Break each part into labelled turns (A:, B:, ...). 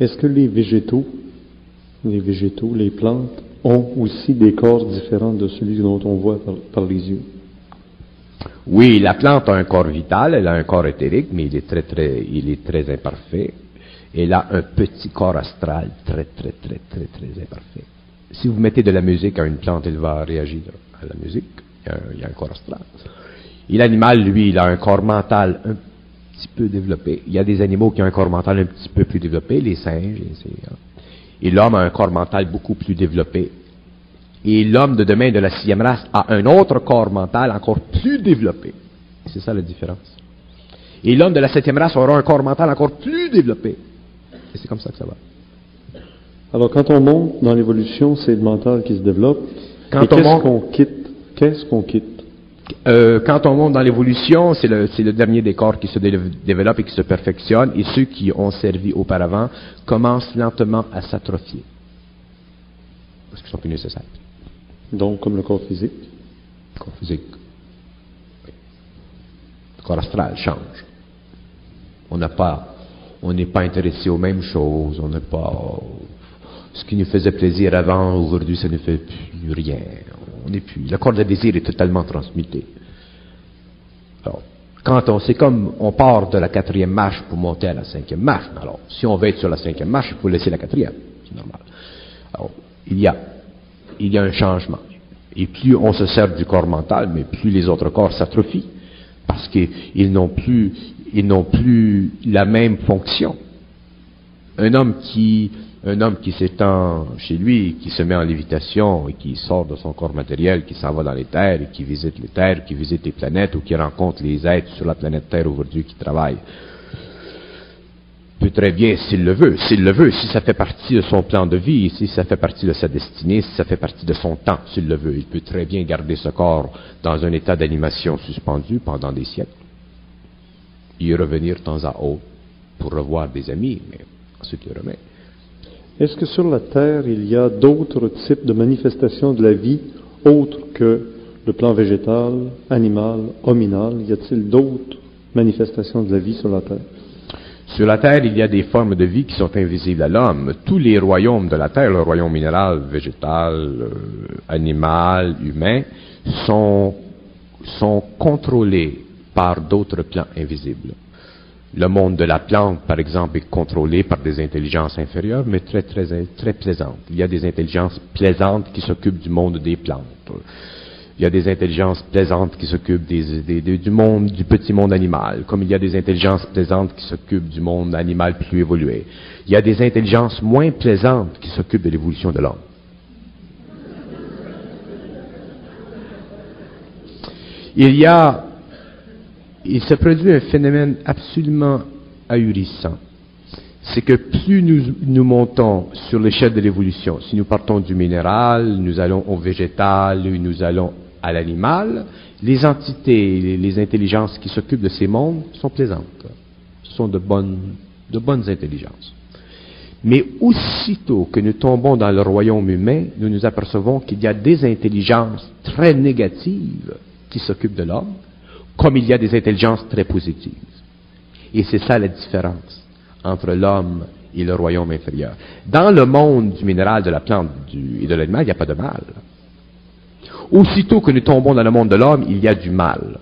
A: Est-ce que les végétaux, les plantes, ont aussi des corps différents de celui dont on voit par les yeux?
B: Oui, la plante a un corps vital, elle a un corps éthérique, mais il est très imparfait. Elle a un petit corps astral très imparfait. Si vous mettez de la musique à une plante, elle va réagir à la musique. Il y a un corps astral. Et l'animal, lui, il a un corps mental un petit peu développé. Il y a des animaux qui ont un corps mental un petit peu plus développé, les singes. Et l'homme a un corps mental beaucoup plus développé. Et l'homme de demain de la 6e race a un autre corps mental encore plus développé. C'est ça la différence. Et l'homme de la 7e race aura un corps mental encore plus développé. Et c'est comme ça que ça va.
A: Alors, quand on monte dans l'évolution, c'est le mental qui se développe.
B: Qu'est-ce
A: qu'on quitte?
B: Quand on monte dans l'évolution, c'est le dernier des corps qui se développe et qui se perfectionne, et ceux qui ont servi auparavant commencent lentement à s'atrophier. Parce qu'ils sont plus nécessaires.
A: Donc, comme le corps physique?
B: Le corps physique. Oui. Le corps astral change. On n'est pas intéressé aux mêmes choses, on n'est pas... Ce qui nous faisait plaisir avant, aujourd'hui, ça ne fait plus rien. Le corps de désir est totalement transmuté. Alors, c'est comme on part de la 4e marche pour monter à la 5e marche. Alors, si on veut être sur la 5e marche, il faut laisser la 4e. C'est normal. Alors, il y a un changement. Et plus on se sert du corps mental, mais plus les autres corps s'atrophient. Parce qu'ils n'ont plus la même fonction. Un homme qui s'étend chez lui, qui se met en lévitation et qui sort de son corps matériel, qui s'en va dans les terres et qui visite les terres, qui visite les planètes ou qui rencontre les êtres sur la planète Terre aujourd'hui qui travaillent, peut très bien, s'il le veut, si ça fait partie de son plan de vie, si ça fait partie de sa destinée, si ça fait partie de son temps, s'il le veut, il peut très bien garder ce corps dans un état d'animation suspendu pendant des siècles. Y revenir de temps à autre pour revoir des amis, mais ensuite il remet.
A: Est-ce que sur la Terre, il y a d'autres types de manifestations de la vie autres que le plan végétal, animal, hominal? Y a-t-il d'autres manifestations de la vie sur la Terre?
B: Sur la Terre, il y a des formes de vie qui sont invisibles à l'homme. Tous les royaumes de la Terre, le royaume minéral, végétal, animal, humain, sont contrôlés par d'autres plans invisibles. Le monde de la plante, par exemple, est contrôlé par des intelligences inférieures, mais très plaisantes. Il y a des intelligences plaisantes qui s'occupent du monde des plantes. Il y a des intelligences plaisantes qui s'occupent du petit monde animal, comme il y a des intelligences plaisantes qui s'occupent du monde animal plus évolué. Il y a des intelligences moins plaisantes qui s'occupent de l'évolution de l'homme. Il se produit un phénomène absolument ahurissant. C'est que plus nous montons sur l'échelle de l'évolution, si nous partons du minéral, nous allons au végétal, nous allons à l'animal, les entités, les intelligences qui s'occupent de ces mondes sont plaisantes. Ce sont de bonnes intelligences. Mais aussitôt que nous tombons dans le royaume humain, nous nous apercevons qu'il y a des intelligences très négatives qui s'occupent de l'homme, comme il y a des intelligences très positives. Et c'est ça la différence entre l'homme et le royaume inférieur. Dans le monde du minéral, de la plante et de l'animal, il n'y a pas de mal. Aussitôt que nous tombons dans le monde de l'homme, il y a du mal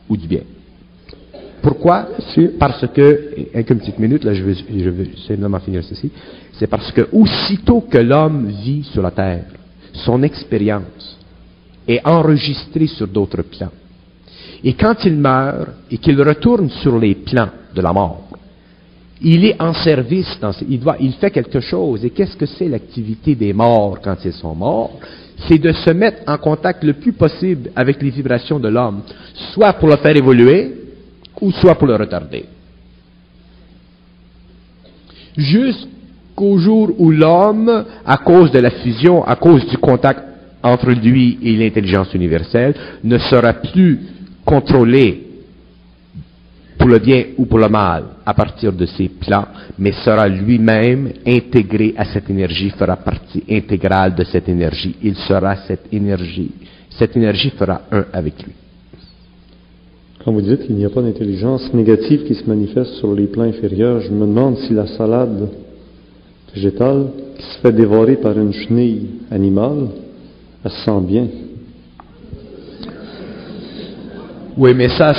B: ou du bien. Pourquoi? Parce que, avec une petite minute, là je vais simplement finir ceci, c'est parce que aussitôt que l'homme vit sur la terre, son expérience est enregistrée sur d'autres plans. Et quand il meurt et qu'il retourne sur les plans de la mort, il est en service, il fait quelque chose. Et qu'est-ce que c'est l'activité des morts quand ils sont morts? C'est de se mettre en contact le plus possible avec les vibrations de l'homme, soit pour le faire évoluer, ou soit pour le retarder. Jusqu'au jour où l'homme, à cause de la fusion, à cause du contact entre lui et l'intelligence universelle, ne sera plus contrôlé pour le bien ou pour le mal à partir de ses plans, mais sera lui-même intégré à cette énergie, fera partie intégrale de cette énergie. Il sera cette énergie fera un avec lui.
A: Quand vous dites qu'il n'y a pas d'intelligence négative qui se manifeste sur les plans inférieurs, je me demande si la salade végétale qui se fait dévorer par une chenille animale, elle se sent bien.
B: Oui, mais ça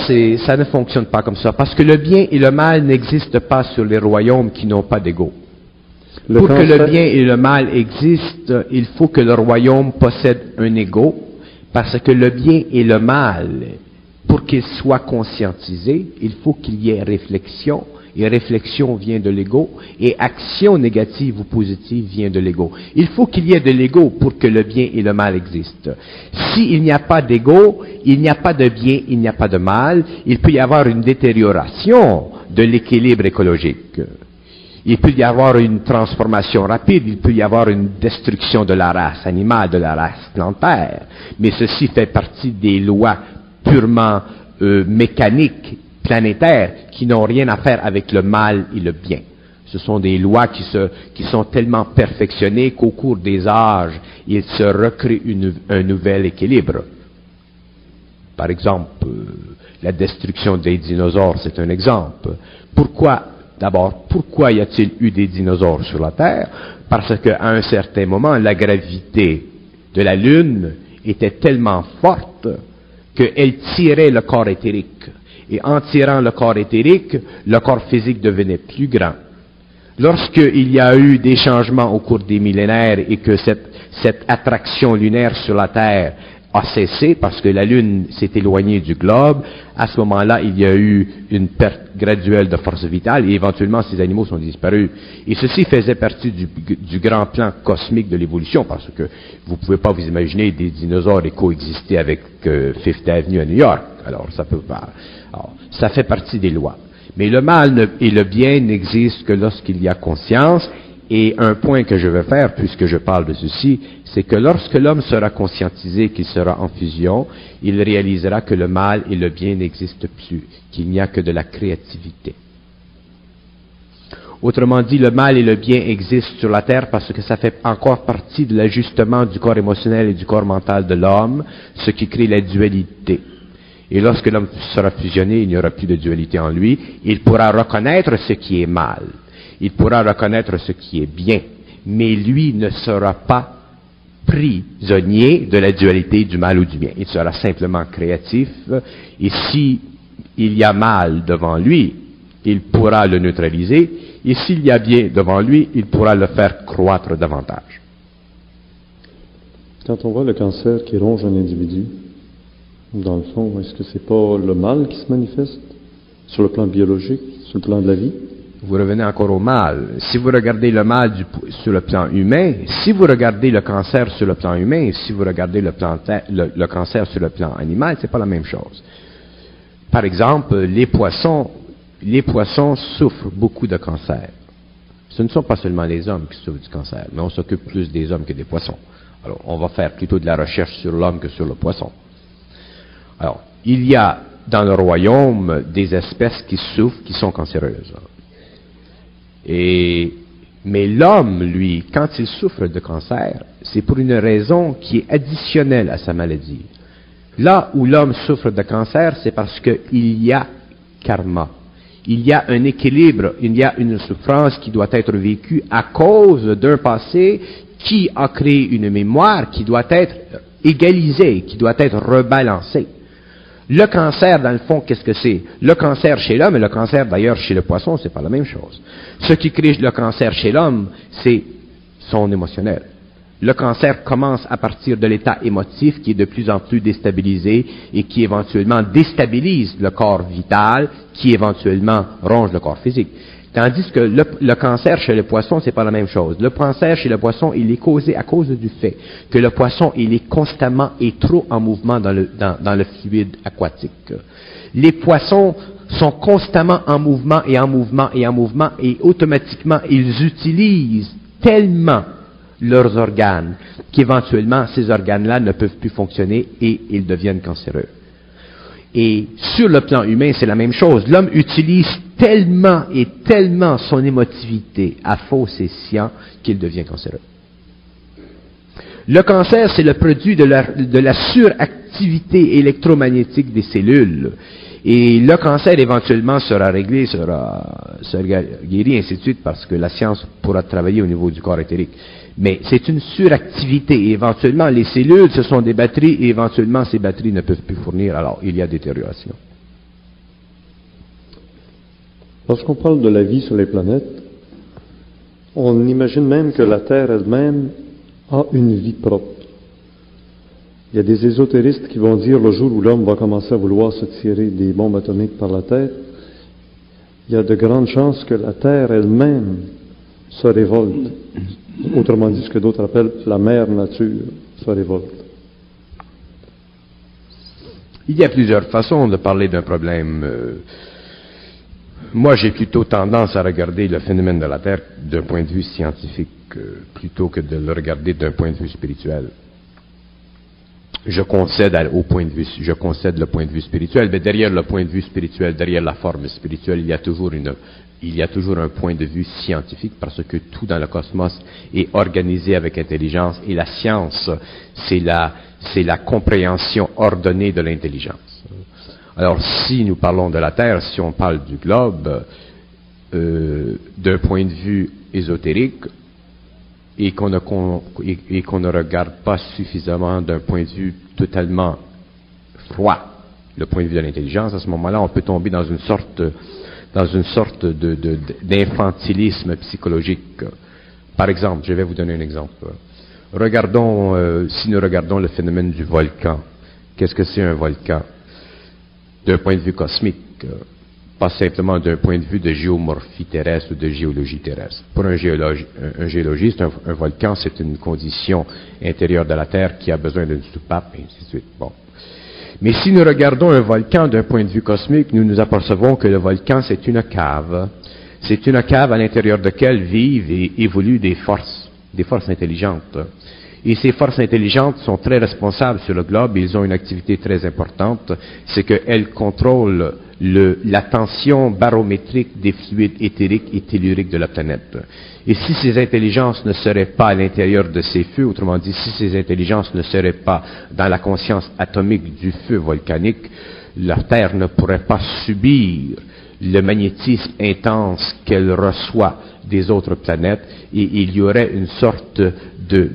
B: ne fonctionne pas comme ça, parce que le bien et le mal n'existent pas sur les royaumes qui n'ont pas d'ego. Pour que le bien et le mal existent, il faut que le royaume possède un ego, parce que le bien et le mal, pour qu'ils soient conscientisés, il faut qu'il y ait réflexion, et réflexion vient de l'ego, et action négative ou positive vient de l'ego. Il faut qu'il y ait de l'ego pour que le bien et le mal existent. S'il n'y a pas d'ego, il n'y a pas de bien, il n'y a pas de mal, il peut y avoir une détérioration de l'équilibre écologique. Il peut y avoir une transformation rapide, il peut y avoir une destruction de la race animale, de la race plantaire, mais ceci fait partie des lois purement mécaniques, planétaires, qui n'ont rien à faire avec le mal et le bien. Ce sont des lois qui sont tellement perfectionnées qu'au cours des âges, il se recrée un nouvel équilibre. Par exemple, la destruction des dinosaures, c'est un exemple. Pourquoi y a-t-il eu des dinosaures sur la Terre? Parce qu'à un certain moment, la gravité de la Lune était tellement forte qu'elle tirait le corps éthérique. Et en tirant le corps éthérique, le corps physique devenait plus grand. Lorsqu'il y a eu des changements au cours des millénaires et que cette attraction lunaire sur la Terre a cessé parce que la Lune s'est éloignée du globe, à ce moment-là, il y a eu une perte graduelle de force vitale et éventuellement ces animaux sont disparus. Et ceci faisait partie du grand plan cosmique de l'évolution parce que vous ne pouvez pas vous imaginer des dinosaures et coexister avec Fifth Avenue à New York. Alors, ça peut pas. Alors, ça fait partie des lois. Mais le mal et le bien n'existent que lorsqu'il y a conscience. Et un point que je veux faire, puisque je parle de ceci, c'est que lorsque l'homme sera conscientisé qu'il sera en fusion, il réalisera que le mal et le bien n'existent plus, qu'il n'y a que de la créativité. Autrement dit, le mal et le bien existent sur la terre parce que ça fait encore partie de l'ajustement du corps émotionnel et du corps mental de l'homme, ce qui crée la dualité. Et lorsque l'homme sera fusionné, il n'y aura plus de dualité en lui, il pourra reconnaître ce qui est mal. Il pourra reconnaître ce qui est bien, mais lui ne sera pas prisonnier de la dualité du mal ou du bien. Il sera simplement créatif, et si il y a mal devant lui, il pourra le neutraliser, et s'il y a bien devant lui, il pourra le faire croître davantage.
A: Quand on voit le cancer qui ronge un individu, dans le fond, est-ce que c'est pas le mal qui se manifeste sur le plan biologique, sur le plan de la vie?
B: Vous revenez encore au mal. Si vous regardez le mal sur le plan humain, si vous regardez le cancer sur le plan humain, si vous regardez le cancer sur le plan animal, c'est pas la même chose. Par exemple, les poissons souffrent beaucoup de cancer. Ce ne sont pas seulement les hommes qui souffrent du cancer, mais on s'occupe plus des hommes que des poissons. Alors, on va faire plutôt de la recherche sur l'homme que sur le poisson. Alors, il y a dans le royaume des espèces qui souffrent, qui sont cancéreuses. Mais l'homme, lui, quand il souffre de cancer, c'est pour une raison qui est additionnelle à sa maladie. Là où l'homme souffre de cancer, c'est parce qu'il y a karma. Il y a un équilibre, il y a une souffrance qui doit être vécue à cause d'un passé qui a créé une mémoire qui doit être égalisée, qui doit être rebalancée. Le cancer, dans le fond, qu'est-ce que c'est? Le cancer chez l'homme et le cancer, d'ailleurs, chez le poisson, c'est pas la même chose. Ce qui crée le cancer chez l'homme, c'est son émotionnel. Le cancer commence à partir de l'état émotif qui est de plus en plus déstabilisé et qui éventuellement déstabilise le corps vital, qui éventuellement ronge le corps physique. Tandis que le cancer chez le poisson, c'est pas la même chose. Le cancer chez le poisson, il est causé à cause du fait que le poisson, il est constamment et trop en mouvement dans le fluide aquatique. Les poissons sont constamment en mouvement et en mouvement et en mouvement et automatiquement, ils utilisent tellement leurs organes qu'éventuellement, ces organes-là ne peuvent plus fonctionner et ils deviennent cancéreux. Et sur le plan humain, c'est la même chose. L'homme utilise tellement et tellement son émotivité à faux escient qu'il devient cancéreux. Le cancer, c'est le produit de la suractivité électromagnétique des cellules. Et le cancer, éventuellement, sera réglé, sera guéri, ainsi de suite, parce que la science pourra travailler au niveau du corps éthérique. Mais c'est une suractivité. Et éventuellement, les cellules, ce sont des batteries, et éventuellement, ces batteries ne peuvent plus fournir. Alors, il y a détérioration.
A: Lorsqu'on parle de la vie sur les planètes, on imagine même que la Terre elle-même a une vie propre. Il y a des ésotéristes qui vont dire le jour où l'homme va commencer à vouloir se tirer des bombes atomiques par la tête, il y a de grandes chances que la Terre elle-même se révolte. Autrement dit, ce que d'autres appellent la mère nature se révolte.
B: Il y a plusieurs façons de parler d'un problème. Moi, j'ai plutôt tendance à regarder le phénomène de la Terre d'un point de vue scientifique plutôt que de le regarder d'un point de vue spirituel. Je concède le point de vue spirituel, mais derrière le point de vue spirituel, derrière la forme spirituelle, il y a toujours un point de vue scientifique, parce que tout dans le cosmos est organisé avec intelligence, et la science, c'est la compréhension ordonnée de l'intelligence. Alors, si nous parlons de la Terre, si on parle du globe, d'un point de vue ésotérique, et qu'on ne regarde pas suffisamment d'un point de vue totalement froid, le point de vue de l'intelligence, à ce moment-là, on peut tomber dans une sorte d'infantilisme psychologique. Par exemple, je vais vous donner un exemple. Si nous regardons le phénomène du volcan, qu'est-ce que c'est un volcan? D'un point de vue cosmique, pas simplement d'un point de vue de géomorphie terrestre ou de géologie terrestre. Pour un géologiste, un volcan, c'est une condition intérieure de la Terre qui a besoin d'une soupape, et ainsi de suite. Bon. Mais si nous regardons un volcan d'un point de vue cosmique, nous nous apercevons que le volcan, c'est une cave. C'est une cave à l'intérieur de laquelle vivent et évoluent des forces intelligentes. Et ces forces intelligentes sont très responsables sur le globe, ils ont une activité très importante, c'est qu'elles contrôlent la tension barométrique des fluides éthériques et telluriques de la planète. Et si ces intelligences ne seraient pas à l'intérieur de ces feux, autrement dit, si ces intelligences ne seraient pas dans la conscience atomique du feu volcanique, la Terre ne pourrait pas subir le magnétisme intense qu'elle reçoit des autres planètes, et il y aurait une sorte de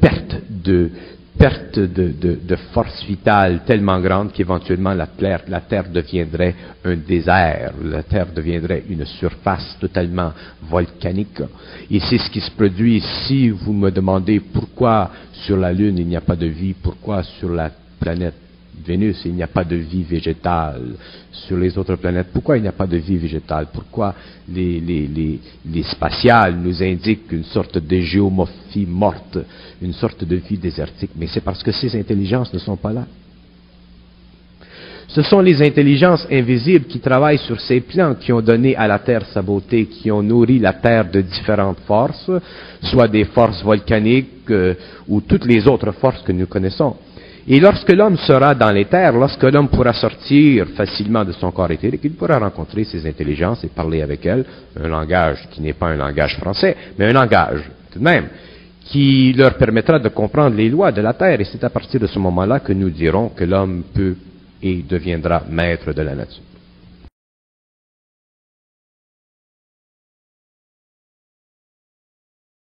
B: perte de force vitale tellement grande qu'éventuellement la Terre deviendrait un désert, la Terre deviendrait une surface totalement volcanique. Et c'est ce qui se produit si vous me demandez pourquoi sur la Lune il n'y a pas de vie, pourquoi sur la planète Vénus, il n'y a pas de vie végétale sur les autres planètes. Pourquoi il n'y a pas de vie végétale? Pourquoi les spatiales nous indiquent une sorte de géomorphie morte, une sorte de vie désertique? Mais c'est parce que ces intelligences ne sont pas là. Ce sont les intelligences invisibles qui travaillent sur ces plans, qui ont donné à la Terre sa beauté, qui ont nourri la Terre de différentes forces, soit des forces volcaniques ou toutes les autres forces que nous connaissons. Et lorsque l'homme sera dans les terres, lorsque l'homme pourra sortir facilement de son corps éthérique, il pourra rencontrer ces intelligences et parler avec elles, un langage qui n'est pas un langage français, mais un langage tout de même, qui leur permettra de comprendre les lois de la terre. Et c'est à partir de ce moment-là que nous dirons que l'homme peut et deviendra maître de la nature.